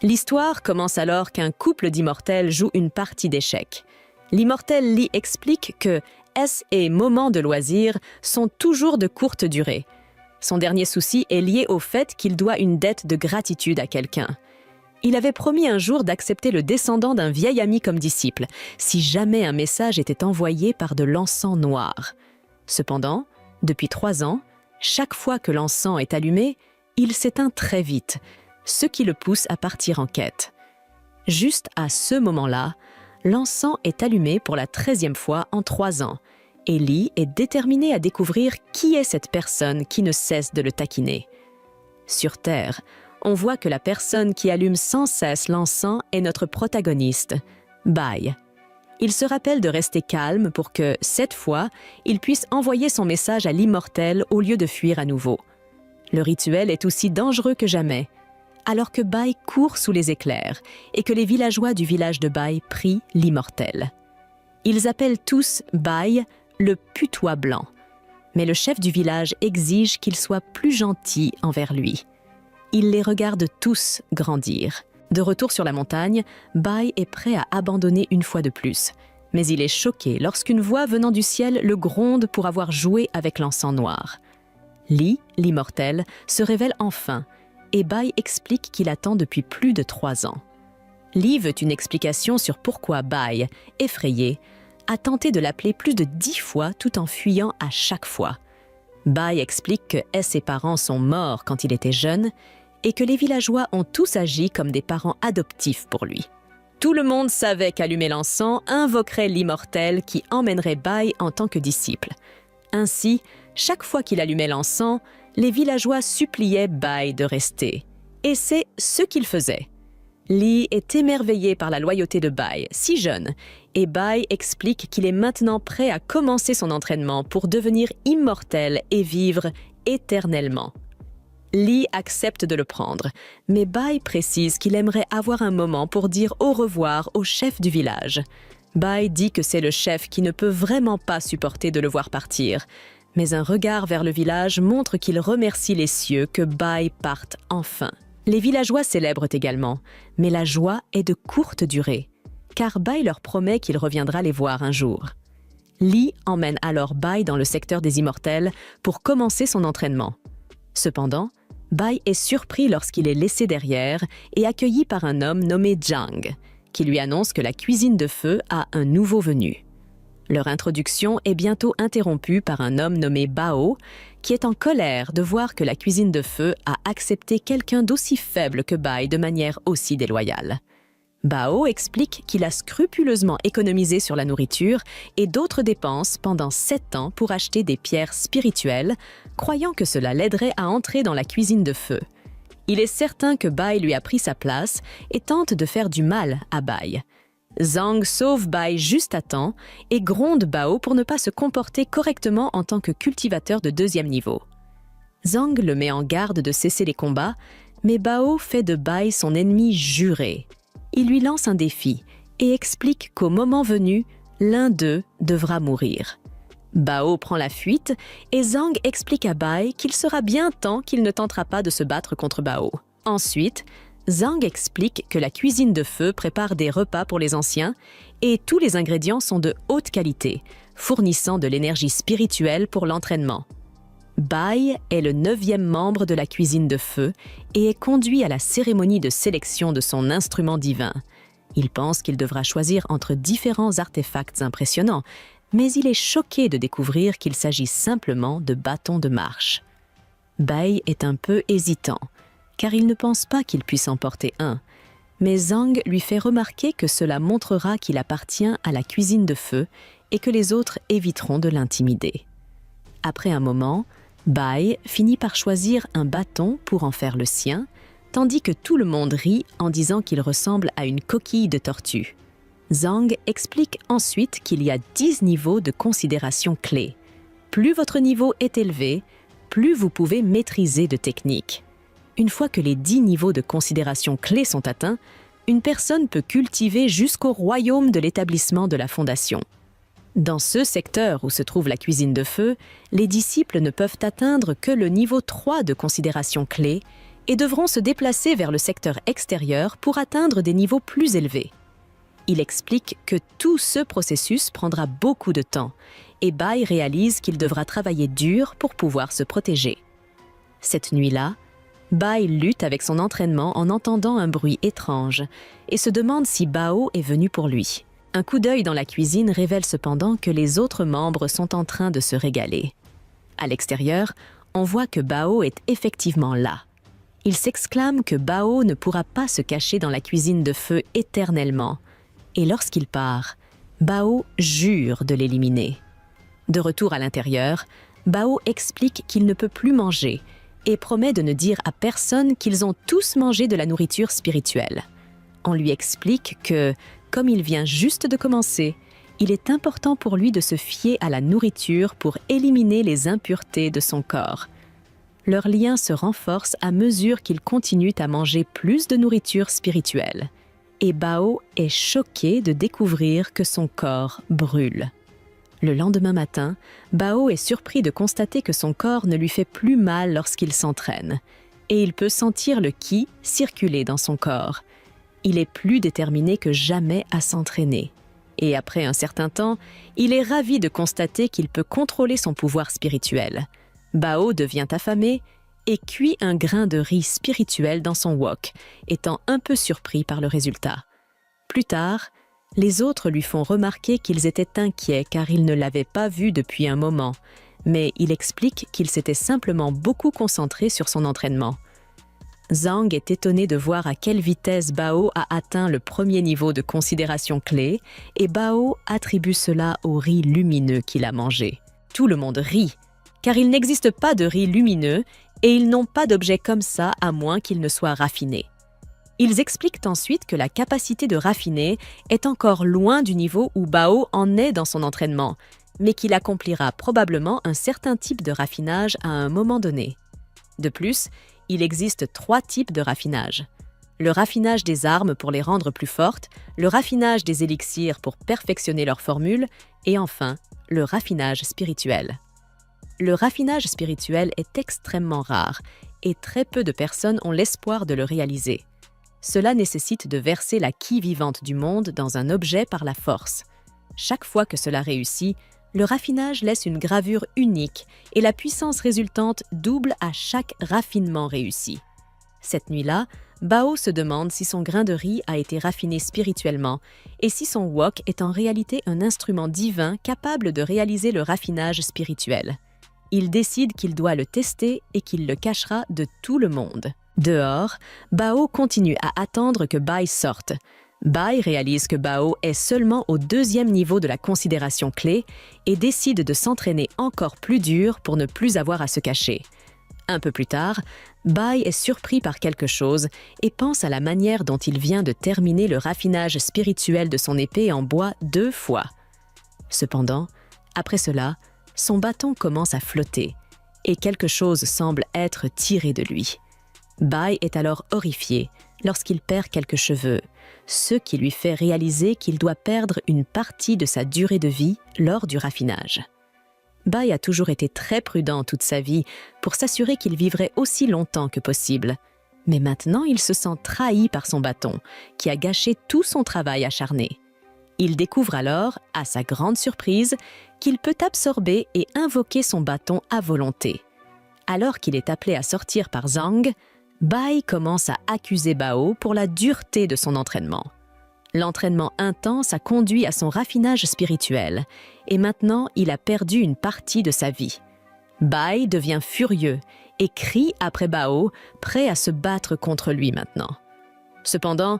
L'histoire commence alors qu'un couple d'immortels joue une partie d'échecs. L'immortel Lee explique que S et moments de loisir sont toujours de courte durée. Son dernier souci est lié au fait qu'il doit une dette de gratitude à quelqu'un. Il avait promis un jour d'accepter le descendant d'un vieil ami comme disciple, si jamais un message était envoyé par de l'encens noir. Cependant, depuis 3 ans, chaque fois que l'encens est allumé, il s'éteint très vite, ce qui le pousse à partir en quête. Juste à ce moment-là, l'encens est allumé pour la 13e fois en 3 ans, et Lee est déterminé à découvrir qui est cette personne qui ne cesse de le taquiner. Sur Terre, on voit que la personne qui allume sans cesse l'encens est notre protagoniste, Bai. Il se rappelle de rester calme pour que, cette fois, il puisse envoyer son message à l'immortel au lieu de fuir à nouveau. Le rituel est aussi dangereux que jamais, alors que Bai court sous les éclairs et que les villageois du village de Bai prient l'immortel. Ils appellent tous Bai le putois blanc, mais le chef du village exige qu'il soit plus gentil envers lui. Il les regarde tous grandir. De retour sur la montagne, Bai est prêt à abandonner une fois de plus, mais il est choqué lorsqu'une voix venant du ciel le gronde pour avoir joué avec l'encens noir. Lee, l'immortel, se révèle enfin, et Bai explique qu'il attend depuis plus de 3 ans. Lee veut une explication sur pourquoi Bai, effrayé, a tenté de l'appeler plus de 10 fois tout en fuyant à chaque fois. Bai explique que ses parents sont morts quand il était jeune et que les villageois ont tous agi comme des parents adoptifs pour lui. Tout le monde savait qu'allumer l'encens invoquerait l'immortel qui emmènerait Bai en tant que disciple. Ainsi, chaque fois qu'il allumait l'encens, les villageois suppliaient Bai de rester. Et c'est ce qu'il faisait. Lee est émerveillé par la loyauté de Bai, si jeune, et Bai explique qu'il est maintenant prêt à commencer son entraînement pour devenir immortel et vivre éternellement. Lee accepte de le prendre, mais Bai précise qu'il aimerait avoir un moment pour dire au revoir au chef du village. Bai dit que c'est le chef qui ne peut vraiment pas supporter de le voir partir, mais un regard vers le village montre qu'il remercie les cieux que Bai parte enfin. Les villageois célèbrent également, mais la joie est de courte durée, car Bai leur promet qu'il reviendra les voir un jour. Lee emmène alors Bai dans le secteur des immortels pour commencer son entraînement. Cependant, Bai est surpris lorsqu'il est laissé derrière et accueilli par un homme nommé Zhang, qui lui annonce que la cuisine de feu a un nouveau venu. Leur introduction est bientôt interrompue par un homme nommé Bao, qui est en colère de voir que la cuisine de feu a accepté quelqu'un d'aussi faible que Bai de manière aussi déloyale. Bao explique qu'il a scrupuleusement économisé sur la nourriture et d'autres dépenses pendant 7 ans pour acheter des pierres spirituelles, croyant que cela l'aiderait à entrer dans la cuisine de feu. Il est certain que Bai lui a pris sa place et tente de faire du mal à Bai. Zhang sauve Bai juste à temps et gronde Bao pour ne pas se comporter correctement en tant que cultivateur de 2e niveau. Zhang le met en garde de cesser les combats, mais Bao fait de Bai son ennemi juré. Il lui lance un défi et explique qu'au moment venu, l'un d'eux devra mourir. Bao prend la fuite et Zhang explique à Bai qu'il sera bien temps qu'il ne tentera pas de se battre contre Bao. Ensuite, Zhang explique que la cuisine de feu prépare des repas pour les anciens et tous les ingrédients sont de haute qualité, fournissant de l'énergie spirituelle pour l'entraînement. Bai est le 9e membre de la cuisine de feu et est conduit à la cérémonie de sélection de son instrument divin. Il pense qu'il devra choisir entre différents artefacts impressionnants, mais il est choqué de découvrir qu'il s'agit simplement de bâtons de marche. Bai est un peu hésitant, car il ne pense pas qu'il puisse en porter un, mais Zhang lui fait remarquer que cela montrera qu'il appartient à la cuisine de feu et que les autres éviteront de l'intimider. Après un moment, Bai finit par choisir un bâton pour en faire le sien, tandis que tout le monde rit en disant qu'il ressemble à une coquille de tortue. Zhang explique ensuite qu'il y a 10 niveaux de considération clés. Plus votre niveau est élevé, plus vous pouvez maîtriser de techniques. Une fois que les 10 niveaux de considération clés sont atteints, une personne peut cultiver jusqu'au royaume de l'établissement de la fondation. Dans ce secteur où se trouve la cuisine de feu, les disciples ne peuvent atteindre que le niveau 3 de considération clé et devront se déplacer vers le secteur extérieur pour atteindre des niveaux plus élevés. Il explique que tout ce processus prendra beaucoup de temps et Bai réalise qu'il devra travailler dur pour pouvoir se protéger. Cette nuit-là, Bai lutte avec son entraînement en entendant un bruit étrange et se demande si Bao est venu pour lui. Un coup d'œil dans la cuisine révèle cependant que les autres membres sont en train de se régaler. À l'extérieur, on voit que Bao est effectivement là. Il s'exclame que Bao ne pourra pas se cacher dans la cuisine de feu éternellement. Et lorsqu'il part, Bao jure de l'éliminer. De retour à l'intérieur, Bao explique qu'il ne peut plus manger et promet de ne dire à personne qu'ils ont tous mangé de la nourriture spirituelle. On lui explique que, comme il vient juste de commencer, il est important pour lui de se fier à la nourriture pour éliminer les impuretés de son corps. Leur lien se renforce à mesure qu'ils continuent à manger plus de nourriture spirituelle. Et Bao est choqué de découvrir que son corps brûle. Le lendemain matin, Bao est surpris de constater que son corps ne lui fait plus mal lorsqu'il s'entraîne, et il peut sentir le ki circuler dans son corps. Il est plus déterminé que jamais à s'entraîner. Et après un certain temps, il est ravi de constater qu'il peut contrôler son pouvoir spirituel. Bao devient affamé et cuit un grain de riz spirituel dans son wok, étant un peu surpris par le résultat. Plus tard, les autres lui font remarquer qu'ils étaient inquiets car ils ne l'avaient pas vu depuis un moment, mais il explique qu'il s'était simplement beaucoup concentré sur son entraînement. Zhang est étonné de voir à quelle vitesse Bao a atteint le premier niveau de considération clé et Bao attribue cela au riz lumineux qu'il a mangé. Tout le monde rit, car il n'existe pas de riz lumineux et ils n'ont pas d'objet comme ça à moins qu'il ne soit raffiné. Ils expliquent ensuite que la capacité de raffiner est encore loin du niveau où Bao en est dans son entraînement, mais qu'il accomplira probablement un certain type de raffinage à un moment donné. De plus, il existe 3 types de raffinage. Le raffinage des armes pour les rendre plus fortes, le raffinage des élixirs pour perfectionner leur formule, et enfin, le raffinage spirituel. Le raffinage spirituel est extrêmement rare et très peu de personnes ont l'espoir de le réaliser. Cela nécessite de verser la ki vivante du monde dans un objet par la force. Chaque fois que cela réussit, le raffinage laisse une gravure unique et la puissance résultante double à chaque raffinement réussi. Cette nuit-là, Bao se demande si son grain de riz a été raffiné spirituellement et si son wok est en réalité un instrument divin capable de réaliser le raffinage spirituel. Il décide qu'il doit le tester et qu'il le cachera de tout le monde. Dehors, Bao continue à attendre que Bai sorte. Bai réalise que Bao est seulement au 2e niveau de la considération clé et décide de s'entraîner encore plus dur pour ne plus avoir à se cacher. Un peu plus tard, Bai est surpris par quelque chose et pense à la manière dont il vient de terminer le raffinage spirituel de son épée en bois 2 fois. Cependant, après cela, son bâton commence à flotter et quelque chose semble être tiré de lui. Bai est alors horrifié lorsqu'il perd quelques cheveux, ce qui lui fait réaliser qu'il doit perdre une partie de sa durée de vie lors du raffinage. Bai a toujours été très prudent toute sa vie pour s'assurer qu'il vivrait aussi longtemps que possible. Mais maintenant, il se sent trahi par son bâton, qui a gâché tout son travail acharné. Il découvre alors, à sa grande surprise, qu'il peut absorber et invoquer son bâton à volonté. Alors qu'il est appelé à sortir par Zhang, Bai commence à accuser Bao pour la dureté de son entraînement. L'entraînement intense a conduit à son raffinage spirituel et maintenant il a perdu une partie de sa vie. Bai devient furieux et crie après Bao, prêt à se battre contre lui maintenant. Cependant,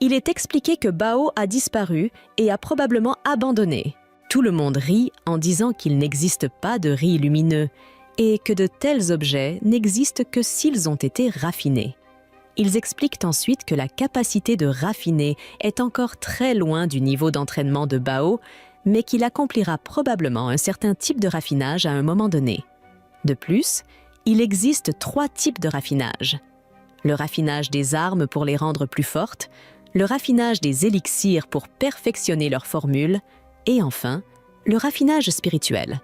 il est expliqué que Bao a disparu et a probablement abandonné. Tout le monde rit en disant qu'il n'existe pas de riz lumineux et que de tels objets n'existent que s'ils ont été raffinés. Ils expliquent ensuite que la capacité de raffiner est encore très loin du niveau d'entraînement de Bao, mais qu'il accomplira probablement un certain type de raffinage à un moment donné. De plus, il existe 3 types de raffinage. Le raffinage des armes pour les rendre plus fortes, le raffinage des élixirs pour perfectionner leur formule, et enfin, le raffinage spirituel.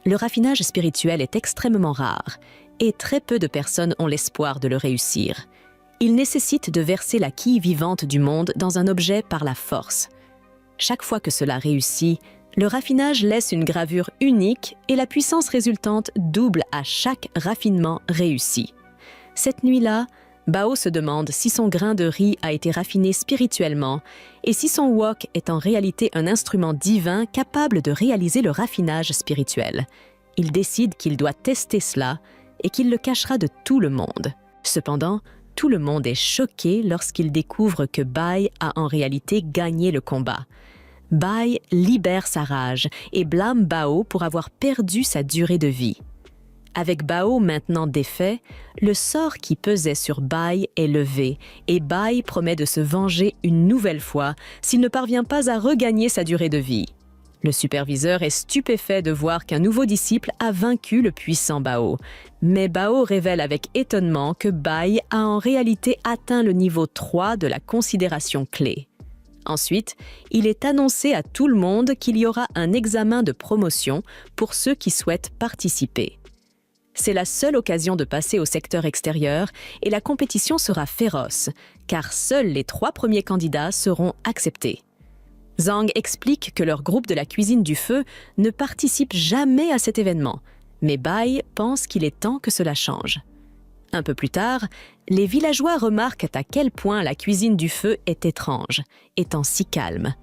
Le raffinage spirituel est extrêmement rare et très peu de personnes ont l'espoir de le réussir. Il nécessite de verser la quille vivante du monde dans un objet par la force. Chaque fois que cela réussit, le raffinage laisse une gravure unique et la puissance résultante double à chaque raffinement réussi. Cette nuit-là, Bao se demande si son grain de riz a été raffiné spirituellement et si son wok est en réalité un instrument divin capable de réaliser le raffinage spirituel. Il décide qu'il doit tester cela et qu'il le cachera de tout le monde. Cependant, tout le monde est choqué lorsqu'il découvre que Bai a en réalité gagné le combat. Bai libère sa rage et blâme Bao pour avoir perdu sa durée de vie. Avec Bao maintenant défait, le sort qui pesait sur Bai est levé et Bai promet de se venger une nouvelle fois s'il ne parvient pas à regagner sa durée de vie. Le superviseur est stupéfait de voir qu'un nouveau disciple a vaincu le puissant Bao, mais Bao révèle avec étonnement que Bai a en réalité atteint le niveau 3 de la considération clé. Ensuite, il est annoncé à tout le monde qu'il y aura un examen de promotion pour ceux qui souhaitent participer. C'est la seule occasion de passer au secteur extérieur et la compétition sera féroce, car seuls les 3 premiers candidats seront acceptés. Zhang explique que leur groupe de la cuisine du feu ne participe jamais à cet événement, mais Bai pense qu'il est temps que cela change. Un peu plus tard, les villageois remarquent à quel point la cuisine du feu est étrange, étant si calme.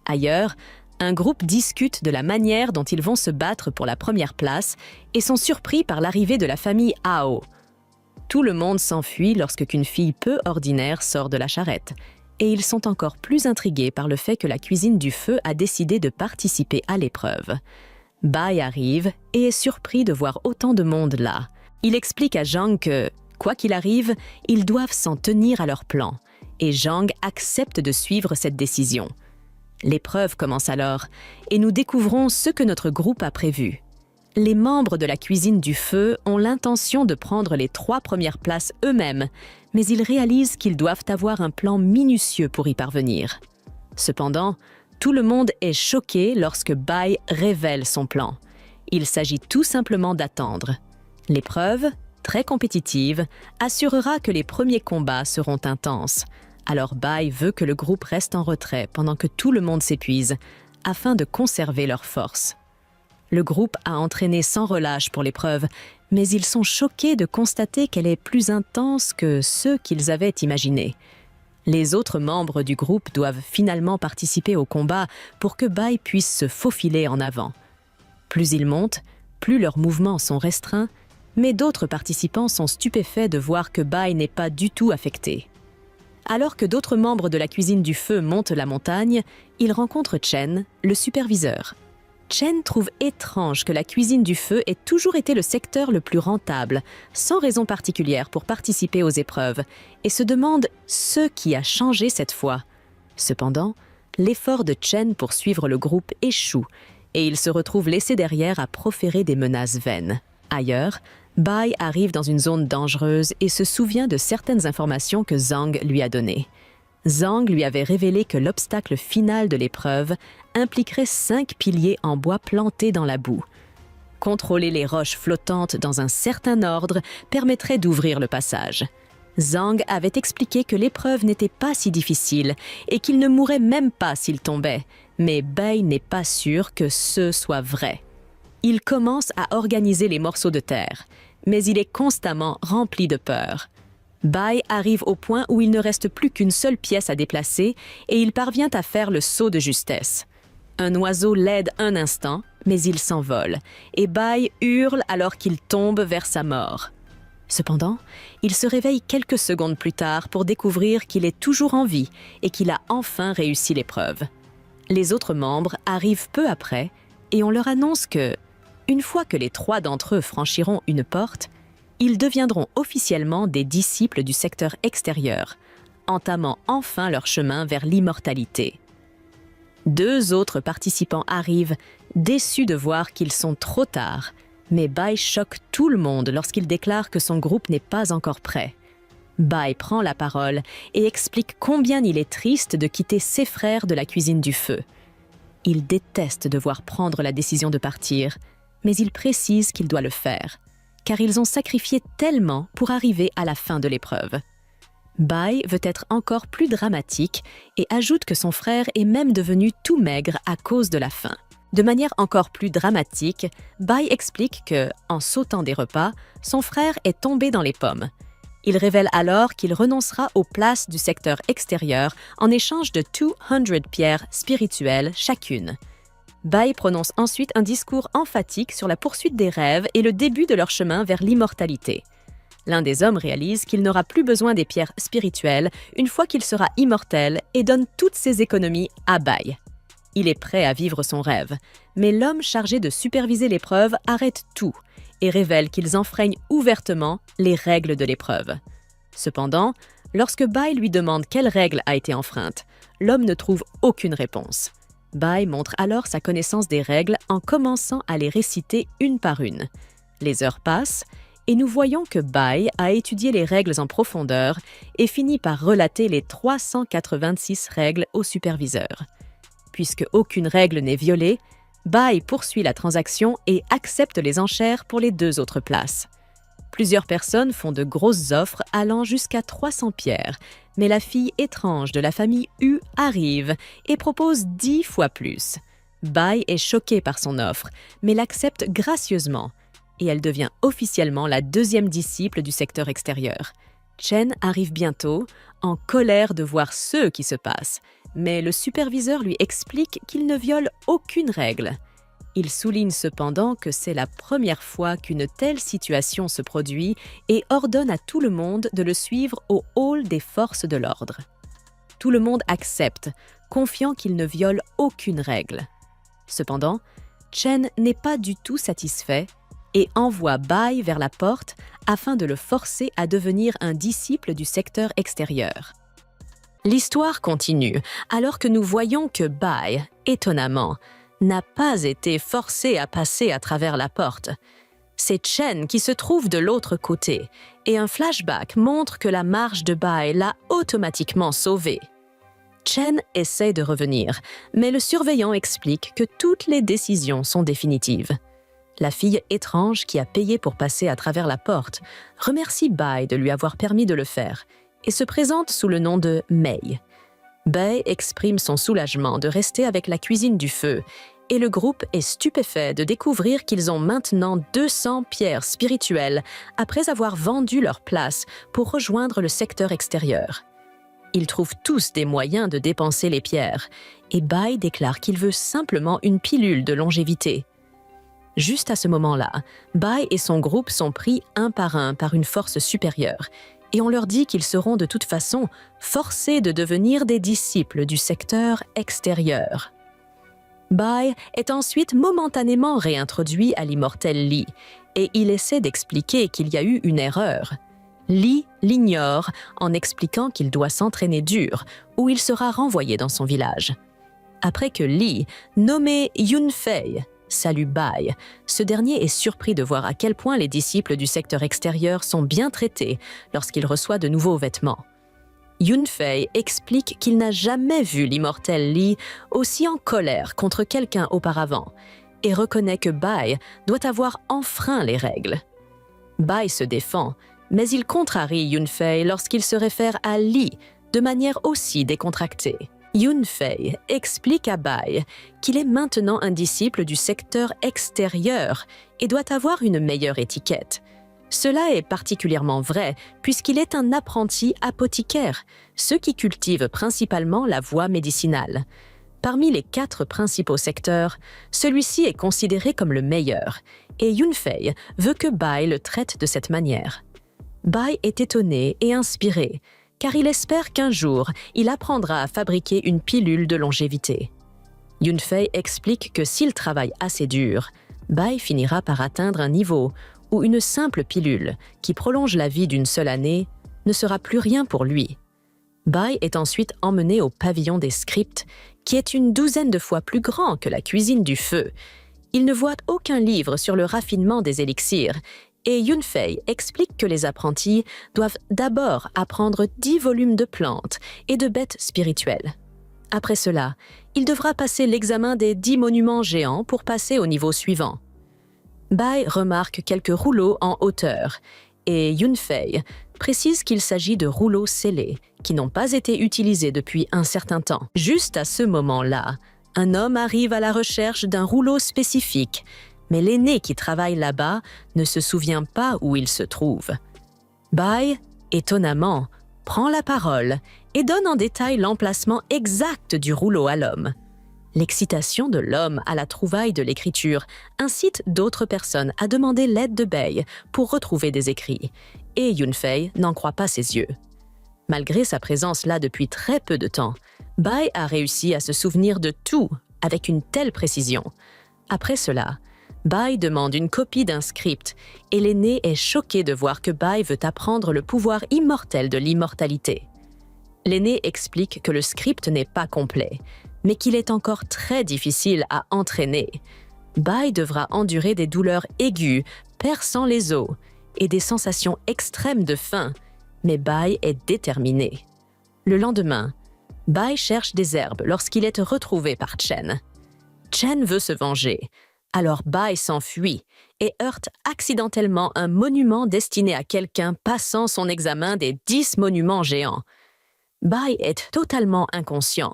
Ailleurs, un groupe discute de la manière dont ils vont se battre pour la première place et sont surpris par l'arrivée de la famille Hao. Tout le monde s'enfuit lorsqu'une fille peu ordinaire sort de la charrette, et ils sont encore plus intrigués par le fait que la cuisine du feu a décidé de participer à l'épreuve. Bai arrive et est surpris de voir autant de monde là. Il explique à Zhang que, quoi qu'il arrive, ils doivent s'en tenir à leur plan, et Zhang accepte de suivre cette décision. L'épreuve commence alors, et nous découvrons ce que notre groupe a prévu. Les membres de la cuisine du feu ont l'intention de prendre les 3 premières places eux-mêmes, mais ils réalisent qu'ils doivent avoir un plan minutieux pour y parvenir. Cependant, tout le monde est choqué lorsque Bai révèle son plan. Il s'agit tout simplement d'attendre. L'épreuve, très compétitive, assurera que les premiers combats seront intenses. Alors Bai veut que le groupe reste en retrait pendant que tout le monde s'épuise, afin de conserver leur force. Le groupe a entraîné sans relâche pour l'épreuve, mais ils sont choqués de constater qu'elle est plus intense que ceux qu'ils avaient imaginés. Les autres membres du groupe doivent finalement participer au combat pour que Bai puisse se faufiler en avant. Plus ils montent, plus leurs mouvements sont restreints, mais d'autres participants sont stupéfaits de voir que Bai n'est pas du tout affecté. Alors que d'autres membres de la cuisine du feu montent la montagne, ils rencontrent Chen, le superviseur. Chen trouve étrange que la cuisine du feu ait toujours été le secteur le plus rentable, sans raison particulière pour participer aux épreuves, et se demande ce qui a changé cette fois. Cependant, l'effort de Chen pour suivre le groupe échoue, et il se retrouve laissé derrière à proférer des menaces vaines. Ailleurs, Bai arrive dans une zone dangereuse et se souvient de certaines informations que Zhang lui a données. Zhang lui avait révélé que l'obstacle final de l'épreuve impliquerait 5 piliers en bois plantés dans la boue. Contrôler les roches flottantes dans un certain ordre permettrait d'ouvrir le passage. Zhang avait expliqué que l'épreuve n'était pas si difficile et qu'il ne mourrait même pas s'il tombait, mais Bai n'est pas sûr que ce soit vrai. Il commence à organiser les morceaux de terre, mais il est constamment rempli de peur. Bai arrive au point où il ne reste plus qu'une seule pièce à déplacer et il parvient à faire le saut de justesse. Un oiseau l'aide un instant, mais il s'envole, et Bai hurle alors qu'il tombe vers sa mort. Cependant, il se réveille quelques secondes plus tard pour découvrir qu'il est toujours en vie et qu'il a enfin réussi l'épreuve. Les autres membres arrivent peu après et on leur annonce que, une fois que les 3 d'entre eux franchiront une porte, ils deviendront officiellement des disciples du secteur extérieur, entamant enfin leur chemin vers l'immortalité. 2 autres participants arrivent, déçus de voir qu'ils sont trop tard, mais Bai choque tout le monde lorsqu'il déclare que son groupe n'est pas encore prêt. Bai prend la parole et explique combien il est triste de quitter ses frères de la cuisine du feu. Il déteste devoir prendre la décision de partir, mais il précise qu'il doit le faire. car ils ont sacrifié tellement pour arriver à la fin de l'épreuve. Bai veut être encore plus dramatique et ajoute que son frère est même devenu tout maigre à cause de la faim. De manière encore plus dramatique, Bai explique que, en sautant des repas, son frère est tombé dans les pommes. Il révèle alors qu'il renoncera aux places du secteur extérieur en échange de 200 pierres spirituelles chacune. Bai prononce ensuite un discours emphatique sur la poursuite des rêves et le début de leur chemin vers l'immortalité. L'un des hommes réalise qu'il n'aura plus besoin des pierres spirituelles une fois qu'il sera immortel et donne toutes ses économies à Bai. Il est prêt à vivre son rêve, mais l'homme chargé de superviser l'épreuve arrête tout et révèle qu'ils enfreignent ouvertement les règles de l'épreuve. Cependant, lorsque Bai lui demande quelle règle a été enfreinte, l'homme ne trouve aucune réponse. Bai montre alors sa connaissance des règles en commençant à les réciter une par une. Les heures passent et nous voyons que Bai a étudié les règles en profondeur et finit par relater les 386 règles au superviseur. Puisque aucune règle n'est violée, Bai poursuit la transaction et accepte les enchères pour les 2 autres places. Plusieurs personnes font de grosses offres allant jusqu'à 300 pierres, mais la fille étrange de la famille Hu arrive et propose 10 fois plus. Bai est choquée par son offre, mais l'accepte gracieusement, et elle devient officiellement la 2e disciple du secteur extérieur. Chen arrive bientôt, en colère de voir ce qui se passe, mais le superviseur lui explique qu'il ne viole aucune règle. Il souligne cependant que c'est la première fois qu'une telle situation se produit et ordonne à tout le monde de le suivre au hall des forces de l'ordre. Tout le monde accepte, confiant qu'il ne viole aucune règle. Cependant, Chen n'est pas du tout satisfait et envoie Bai vers la porte afin de le forcer à devenir un disciple du secteur extérieur. L'histoire continue alors que nous voyons que Bai, étonnamment, n'a pas été forcé à passer à travers la porte. C'est Chen qui se trouve de l'autre côté et un flashback montre que la marche de Bai l'a automatiquement sauvé. Chen essaie de revenir, mais le surveillant explique que toutes les décisions sont définitives. La fille étrange qui a payé pour passer à travers la porte remercie Bai de lui avoir permis de le faire et se présente sous le nom de Mei. Bai exprime son soulagement de rester avec la cuisine du feu et le groupe est stupéfait de découvrir qu'ils ont maintenant 200 pierres spirituelles après avoir vendu leur place pour rejoindre le secteur extérieur. Ils trouvent tous des moyens de dépenser les pierres et Bai déclare qu'il veut simplement une pilule de longévité. Juste à ce moment-là, Bai et son groupe sont pris un par une force supérieure et on leur dit qu'ils seront de toute façon forcés de devenir des disciples du secteur extérieur. Bai est ensuite momentanément réintroduit à l'immortel Li et il essaie d'expliquer qu'il y a eu une erreur. Li l'ignore en expliquant qu'il doit s'entraîner dur ou il sera renvoyé dans son village. Après que Li, nommé Yunfei, salue Bai, ce dernier est surpris de voir à quel point les disciples du secteur extérieur sont bien traités lorsqu'il reçoit de nouveaux vêtements. Yunfei explique qu'il n'a jamais vu l'immortel Li aussi en colère contre quelqu'un auparavant et reconnaît que Bai doit avoir enfreint les règles. Bai se défend, mais il contrarie Yunfei lorsqu'il se réfère à Li de manière aussi décontractée. Yunfei explique à Bai qu'il est maintenant un disciple du secteur extérieur et doit avoir une meilleure étiquette. Cela est particulièrement vrai puisqu'il est un apprenti apothicaire, ce qui cultive principalement la voie médicinale. Parmi les 4 principaux secteurs, celui-ci est considéré comme le meilleur et Yunfei veut que Bai le traite de cette manière. Bai est étonné et inspiré, car il espère qu'un jour, il apprendra à fabriquer une pilule de longévité. Yunfei explique que s'il travaille assez dur, Bai finira par atteindre un niveau où une simple pilule, qui prolonge la vie d'une seule année, ne sera plus rien pour lui. Bai est ensuite emmené au pavillon des scripts, qui est une 12aine de fois plus grand que la cuisine du feu. Il ne voit aucun livre sur le raffinement des élixirs, et Yunfei explique que les apprentis doivent d'abord apprendre 10 volumes de plantes et de bêtes spirituelles. Après cela, il devra passer l'examen des 10 monuments géants pour passer au niveau suivant. Bai remarque quelques rouleaux en hauteur et Yunfei précise qu'il s'agit de rouleaux scellés qui n'ont pas été utilisés depuis un certain temps. Juste à ce moment-là, un homme arrive à la recherche d'un rouleau spécifique, mais l'aîné qui travaille là-bas ne se souvient pas où il se trouve. Bai, étonnamment, prend la parole et donne en détail l'emplacement exact du rouleau à l'homme. L'excitation de l'homme à la trouvaille de l'écriture incite d'autres personnes à demander l'aide de Bai pour retrouver des écrits, et Yunfei n'en croit pas ses yeux. Malgré sa présence là depuis très peu de temps, Bai a réussi à se souvenir de tout avec une telle précision. Après cela, Bai demande une copie d'un script et l'aîné est choqué de voir que Bai veut apprendre le pouvoir immortel de l'immortalité. L'aîné explique que le script n'est pas complet, mais qu'il est encore très difficile à entraîner. Bai devra endurer des douleurs aiguës, perçant les os, et des sensations extrêmes de faim, mais Bai est déterminé. Le lendemain, Bai cherche des herbes lorsqu'il est retrouvé par Chen. Chen veut se venger, alors Bai s'enfuit et heurte accidentellement un monument destiné à quelqu'un passant son examen des 10 monuments géants. Bai est totalement inconscient,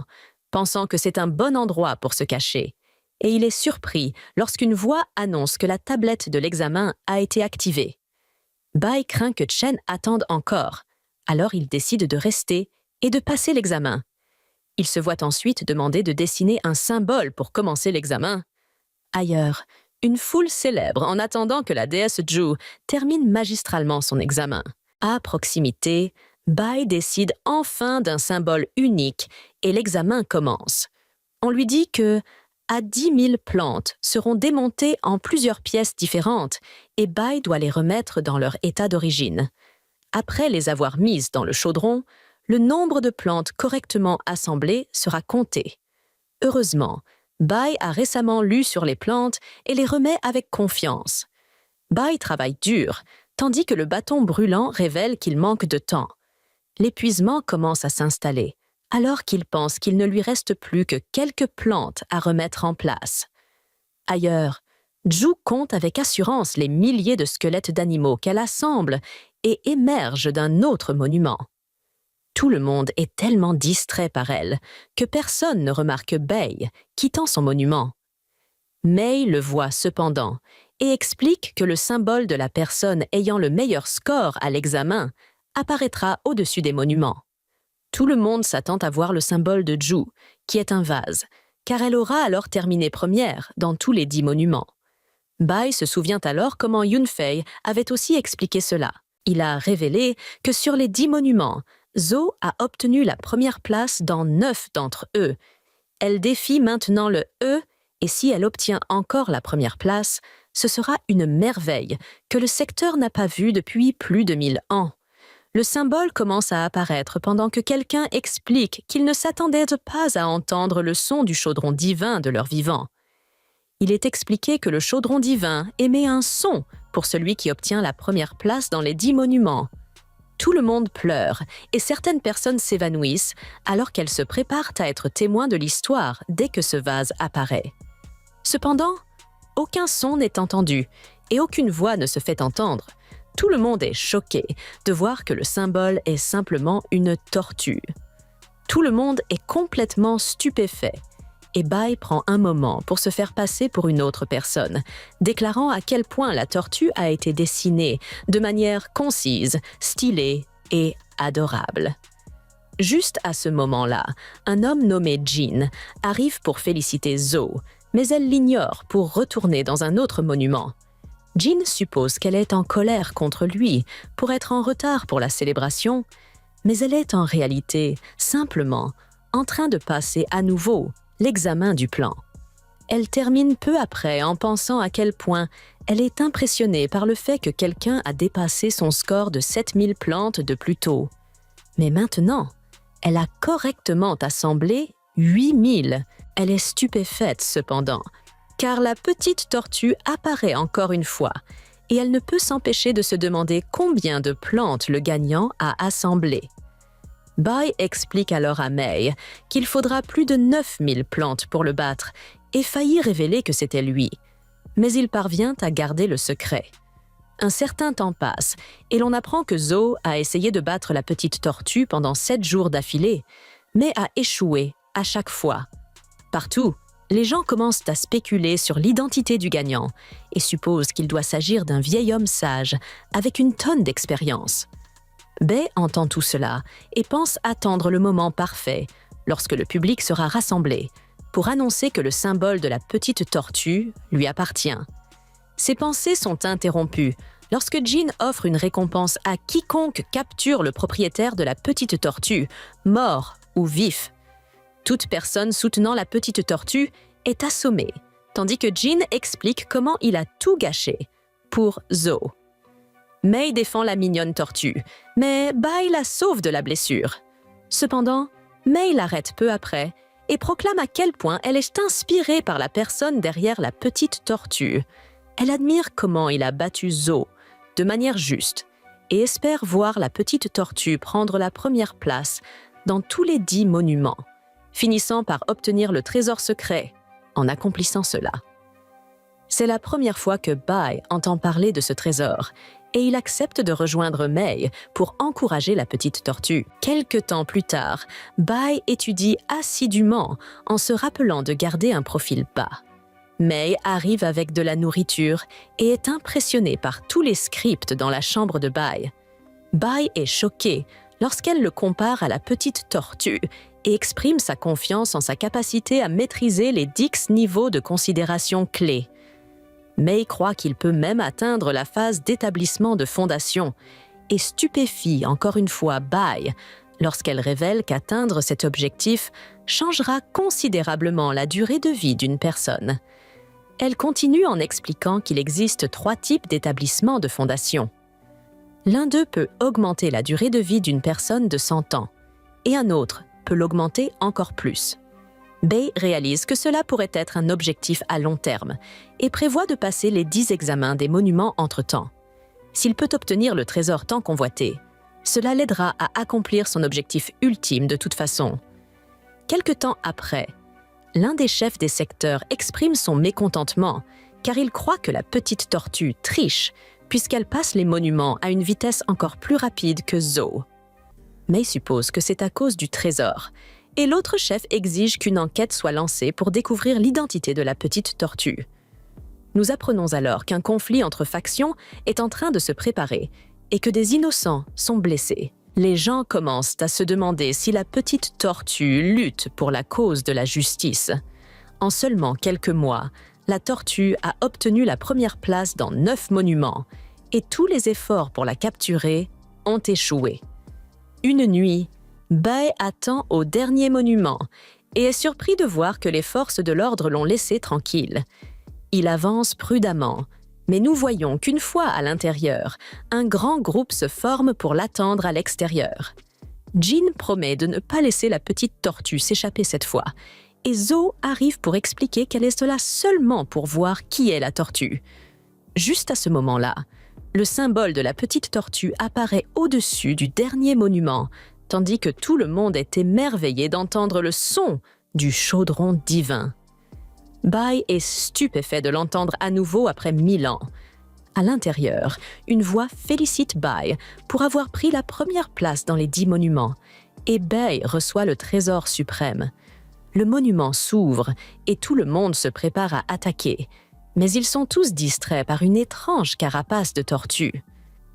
pensant que c'est un bon endroit pour se cacher, et il est surpris lorsqu'une voix annonce que la tablette de l'examen a été activée. Bai craint que Chen attende encore, alors il décide de rester et de passer l'examen. Il se voit ensuite demander de dessiner un symbole pour commencer l'examen. Ailleurs, une foule célèbre en attendant que la déesse Zhu termine magistralement son examen. À proximité, Bai décide enfin d'un symbole unique et l'examen commence. On lui dit que à 10 000 plantes seront démontées en plusieurs pièces différentes et Bai doit les remettre dans leur état d'origine. Après les avoir mises dans le chaudron, le nombre de plantes correctement assemblées sera compté. Heureusement, Bai a récemment lu sur les plantes et les remet avec confiance. Bai travaille dur, tandis que le bâton brûlant révèle qu'il manque de temps. L'épuisement commence à s'installer, alors qu'il pense qu'il ne lui reste plus que quelques plantes à remettre en place. Ailleurs, Zhu compte avec assurance les milliers de squelettes d'animaux qu'elle assemble et émerge d'un autre monument. Tout le monde est tellement distrait par elle que personne ne remarque Bai quittant son monument. Mei le voit cependant et explique que le symbole de la personne ayant le meilleur score à l'examen apparaîtra au-dessus des monuments. Tout le monde s'attend à voir le symbole de Zhu, qui est un vase, car elle aura alors terminé première dans tous les 10 monuments. Bai se souvient alors comment Yunfei avait aussi expliqué cela. Il a révélé que sur les 10 monuments, Zhou a obtenu la première place dans 9 d'entre eux. Elle défie maintenant le E, et si elle obtient encore la première place, ce sera une merveille que le secteur n'a pas vue depuis plus de 1000 ans. Le symbole commence à apparaître pendant que quelqu'un explique qu'il ne s'attendait pas à entendre le son du chaudron divin de leur vivant. Il est expliqué que le chaudron divin émet un son pour celui qui obtient la première place dans les 10 monuments. Tout le monde pleure et certaines personnes s'évanouissent alors qu'elles se préparent à être témoins de l'histoire dès que ce vase apparaît. Cependant, aucun son n'est entendu et aucune voix ne se fait entendre. Tout le monde est choqué de voir que le symbole est simplement une tortue. Tout le monde est complètement stupéfait et Bai prend un moment pour se faire passer pour une autre personne, déclarant à quel point la tortue a été dessinée de manière concise, stylée et adorable. Juste à ce moment-là, un homme nommé Jin arrive pour féliciter Zhou, mais elle l'ignore pour retourner dans un autre monument. Jin suppose qu'elle est en colère contre lui pour être en retard pour la célébration, mais elle est en réalité simplement en train de passer à nouveau l'examen du plan. Elle termine peu après en pensant à quel point elle est impressionnée par le fait que quelqu'un a dépassé son score de 7000 plantes de plus tôt. Mais maintenant, elle a correctement assemblé 8000. Elle est stupéfaite cependant, car la petite tortue apparaît encore une fois, et elle ne peut s'empêcher de se demander combien de plantes le gagnant a assemblées. Bai explique alors à Mei qu'il faudra plus de 9000 plantes pour le battre, et faillit révéler que c'était lui. mais il parvient à garder le secret. Un certain temps passe et l'on apprend que Zoe a essayé de battre la petite tortue pendant 7 jours d'affilée, mais a échoué à chaque fois. Partout, les gens commencent à spéculer sur l'identité du gagnant et supposent qu'il doit s'agir d'un vieil homme sage avec une tonne d'expérience. Bay entend tout cela et pense attendre le moment parfait, lorsque le public sera rassemblé, pour annoncer que le symbole de la petite tortue lui appartient. Ses pensées sont interrompues lorsque Jean offre une récompense à quiconque capture le propriétaire de la petite tortue, mort ou vif. Toute personne soutenant la petite tortue est assommée, tandis que Jean explique comment il a tout gâché pour Zoe. May défend la mignonne tortue, mais Bay la sauve de la blessure. Cependant, May l'arrête peu après et proclame à quel point elle est inspirée par la personne derrière la petite tortue. Elle admire comment il a battu Zoe de manière juste et espère voir la petite tortue prendre la première place dans tous les 10 monuments, finissant par obtenir le trésor secret en accomplissant cela. C'est la première fois que Bay entend parler de ce trésor et il accepte de rejoindre May pour encourager la petite tortue. Quelque temps plus tard, Bay étudie assidûment en se rappelant de garder un profil bas. May arrive avec de la nourriture et est impressionnée par tous les scripts dans la chambre de Bay. Bay est choquée lorsqu'elle le compare à la petite tortue et exprime sa confiance en sa capacité à maîtriser les 10 niveaux de considération clés. May croit qu'il peut même atteindre la phase d'établissement de fondation et stupéfie encore une fois Bay lorsqu'elle révèle qu'atteindre cet objectif changera considérablement la durée de vie d'une personne. Elle continue en expliquant qu'il existe 3 types d'établissement de fondation. L'un d'eux peut augmenter la durée de vie d'une personne de 100 ans et un autre peut l'augmenter encore plus. Bay réalise que cela pourrait être un objectif à long terme et prévoit de passer les 10 examens des monuments entre-temps. S'il peut obtenir le trésor tant convoité, cela l'aidera à accomplir son objectif ultime de toute façon. Quelque temps après, l'un des chefs des secteurs exprime son mécontentement car il croit que la petite tortue triche puisqu'elle passe les monuments à une vitesse encore plus rapide que Zoe. May suppose que c'est à cause du trésor et l'autre chef exige qu'une enquête soit lancée pour découvrir l'identité de la petite tortue. Nous apprenons alors qu'un conflit entre factions est en train de se préparer et que des innocents sont blessés. Les gens commencent à se demander si la petite tortue lutte pour la cause de la justice. En seulement quelques mois, la tortue a obtenu la première place dans 9 monuments et tous les efforts pour la capturer ont échoué. Une nuit, Bay attend au dernier monument et est surpris de voir que les forces de l'ordre l'ont laissé tranquille. Il avance prudemment, mais nous voyons qu'une fois à l'intérieur, un grand groupe se forme pour l'attendre à l'extérieur. Jean promet de ne pas laisser la petite tortue s'échapper cette fois, et Zoe arrive pour expliquer qu'elle est là seulement pour voir qui est la tortue. Juste à ce moment-là, le symbole de la petite tortue apparaît au-dessus du dernier monument, tandis que tout le monde est émerveillé d'entendre le son du chaudron divin. Bay est stupéfait de l'entendre à nouveau après 1000 ans. À l'intérieur, une voix félicite Bay pour avoir pris la première place dans les 10 monuments, et Bay reçoit le trésor suprême. Le monument s'ouvre et tout le monde se prépare à attaquer, mais ils sont tous distraits par une étrange carapace de tortue.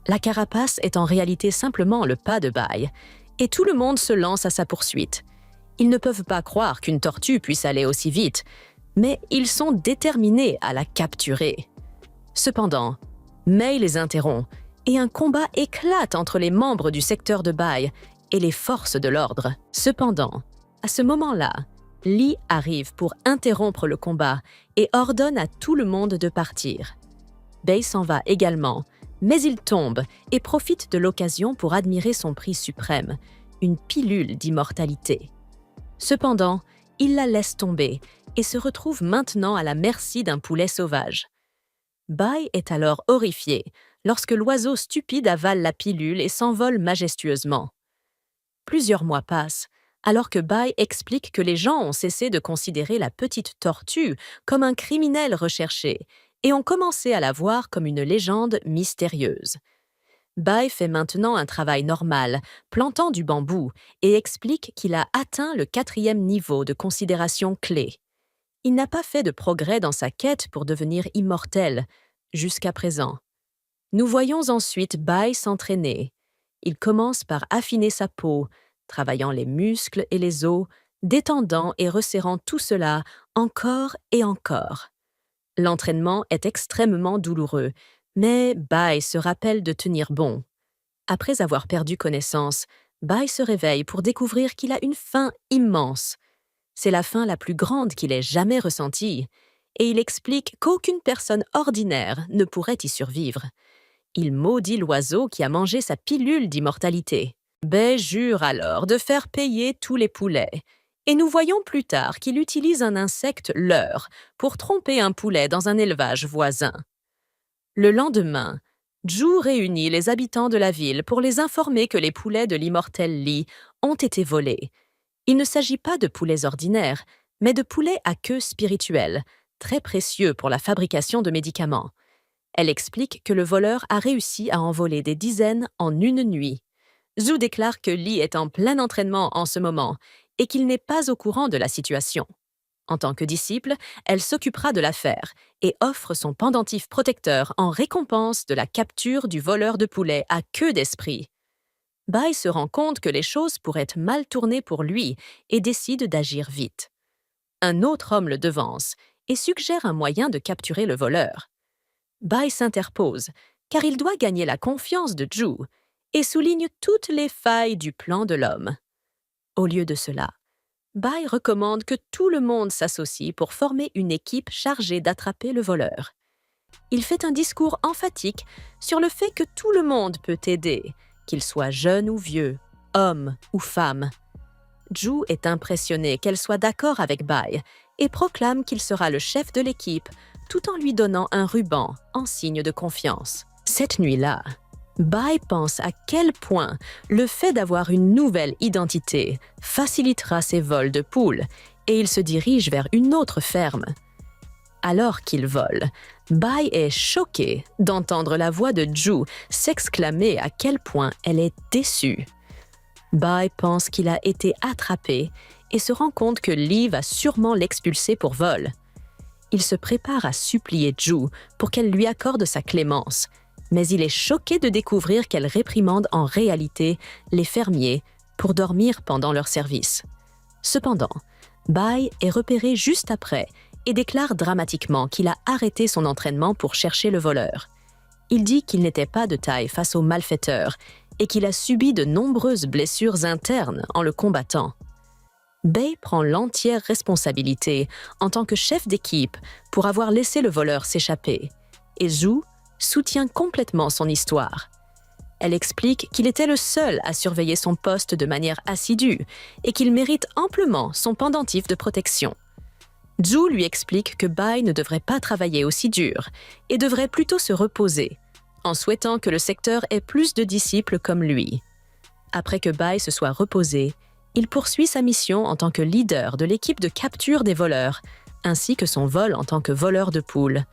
La carapace est en réalité simplement le pas de Bay, et tout le monde se lance à sa poursuite. Ils ne peuvent pas croire qu'une tortue puisse aller aussi vite, mais ils sont déterminés à la capturer. Cependant, May les interrompt et un combat éclate entre les membres du secteur de Bay et les forces de l'ordre. Cependant, à ce moment-là, Lee arrive pour interrompre le combat et ordonne à tout le monde de partir. Bay s'en va également, mais il tombe et profite de l'occasion pour admirer son prix suprême, une pilule d'immortalité. Cependant, il la laisse tomber et se retrouve maintenant à la merci d'un poulet sauvage. Bay est alors horrifié lorsque l'oiseau stupide avale la pilule et s'envole majestueusement. Plusieurs mois passent, alors que Bay explique que les gens ont cessé de considérer la petite tortue comme un criminel recherché et ont commencé à la voir comme une légende mystérieuse. Bai fait maintenant un travail normal, plantant du bambou, et explique qu'il a atteint le 4e niveau de considération clé. Il n'a pas fait de progrès dans sa quête pour devenir immortel, jusqu'à présent. Nous voyons ensuite Bai s'entraîner. Il commence par affiner sa peau, travaillant les muscles et les os, détendant et resserrant tout cela encore et encore. L'entraînement est extrêmement douloureux, mais Bai se rappelle de tenir bon. Après avoir perdu connaissance, Bai se réveille pour découvrir qu'il a une faim immense. C'est la faim la plus grande qu'il ait jamais ressentie, et il explique qu'aucune personne ordinaire ne pourrait y survivre. Il maudit l'oiseau qui a mangé sa pilule d'immortalité. Bai jure alors de faire payer tous les poulets, et nous voyons plus tard qu'il utilise un insecte leurre pour tromper un poulet dans un élevage voisin. Le lendemain, Zhu réunit les habitants de la ville pour les informer que les poulets de l'immortel Li ont été volés. Il ne s'agit pas de poulets ordinaires, mais de poulets à queue spirituelle, très précieux pour la fabrication de médicaments. Elle explique que le voleur a réussi à en voler des dizaines en une nuit. Zhu déclare que Li est en plein entraînement en ce moment et qu'il n'est pas au courant de la situation. En tant que disciple, elle s'occupera de l'affaire et offre son pendentif protecteur en récompense de la capture du voleur de poulet à queue d'esprit. Bai se rend compte que les choses pourraient mal tourner pour lui et décide d'agir vite. Un autre homme le devance et suggère un moyen de capturer le voleur. Bai s'interpose, car il doit gagner la confiance de Zhu, et souligne toutes les failles du plan de l'homme. Au lieu de cela, Bai recommande que tout le monde s'associe pour former une équipe chargée d'attraper le voleur. Il fait un discours emphatique sur le fait que tout le monde peut aider, qu'il soit jeune ou vieux, homme ou femme. Zhu est impressionné qu'elle soit d'accord avec Bai et proclame qu'il sera le chef de l'équipe tout en lui donnant un ruban en signe de confiance. Cette nuit-là, Bai pense à quel point le fait d'avoir une nouvelle identité facilitera ses vols de poules et il se dirige vers une autre ferme. Alors qu'il vole, Bai est choqué d'entendre la voix de Zhu s'exclamer à quel point elle est déçue. Bai pense qu'il a été attrapé et se rend compte que Li va sûrement l'expulser pour vol. Il se prépare à supplier Zhu pour qu'elle lui accorde sa clémence, mais il est choqué de découvrir qu'elle réprimande en réalité les fermiers pour dormir pendant leur service. Cependant, Bai est repéré juste après et déclare dramatiquement qu'il a arrêté son entraînement pour chercher le voleur. Il dit qu'il n'était pas de taille face aux malfaiteurs et qu'il a subi de nombreuses blessures internes en le combattant. Bai prend l'entière responsabilité en tant que chef d'équipe pour avoir laissé le voleur s'échapper, et Zhu soutient complètement son histoire. Elle explique qu'il était le seul à surveiller son poste de manière assidue et qu'il mérite amplement son pendentif de protection. Zhu lui explique que Bai ne devrait pas travailler aussi dur et devrait plutôt se reposer, en souhaitant que le secteur ait plus de disciples comme lui. Après que Bai se soit reposé, il poursuit sa mission en tant que leader de l'équipe de capture des voleurs, ainsi que son vol en tant que voleur de poules.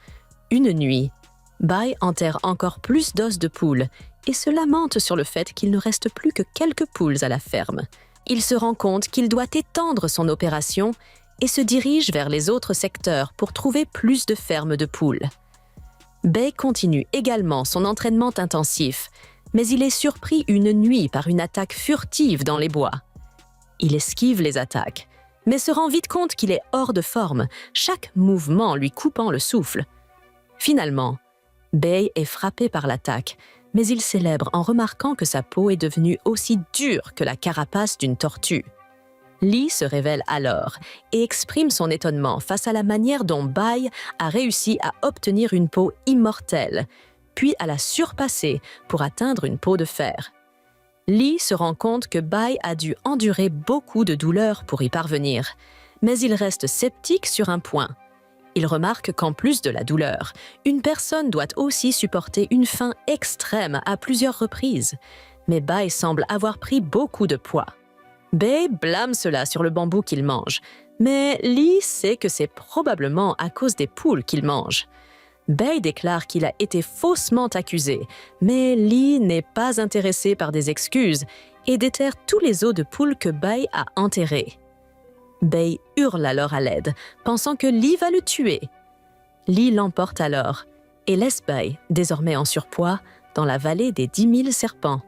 Une nuit, Bai enterre encore plus d'os de poules et se lamente sur le fait qu'il ne reste plus que quelques poules à la ferme. Il se rend compte qu'il doit étendre son opération et se dirige vers les autres secteurs pour trouver plus de fermes de poules. Bai continue également son entraînement intensif, mais il est surpris une nuit par une attaque furtive dans les bois. Il esquive les attaques, mais se rend vite compte qu'il est hors de forme, chaque mouvement lui coupant le souffle. Finalement, Bai est frappé par l'attaque, mais il célèbre en remarquant que sa peau est devenue aussi dure que la carapace d'une tortue. Li se révèle alors et exprime son étonnement face à la manière dont Bai a réussi à obtenir une peau immortelle, puis à la surpasser pour atteindre une peau de fer. Li se rend compte que Bai a dû endurer beaucoup de douleurs pour y parvenir, mais il reste sceptique sur un point. Il remarque qu'en plus de la douleur, une personne doit aussi supporter une faim extrême à plusieurs reprises, mais Bai semble avoir pris beaucoup de poids. Bai blâme cela sur le bambou qu'il mange, mais Li sait que c'est probablement à cause des poules qu'il mange. Bei déclare qu'il a été faussement accusé, mais Lee n'est pas intéressé par des excuses et déterre tous les os de poule que Bei a enterrés. Bei hurle alors à l'aide, pensant que Lee va le tuer. Lee l'emporte alors et laisse Bei, désormais en surpoids, dans la vallée des 10 000 serpents.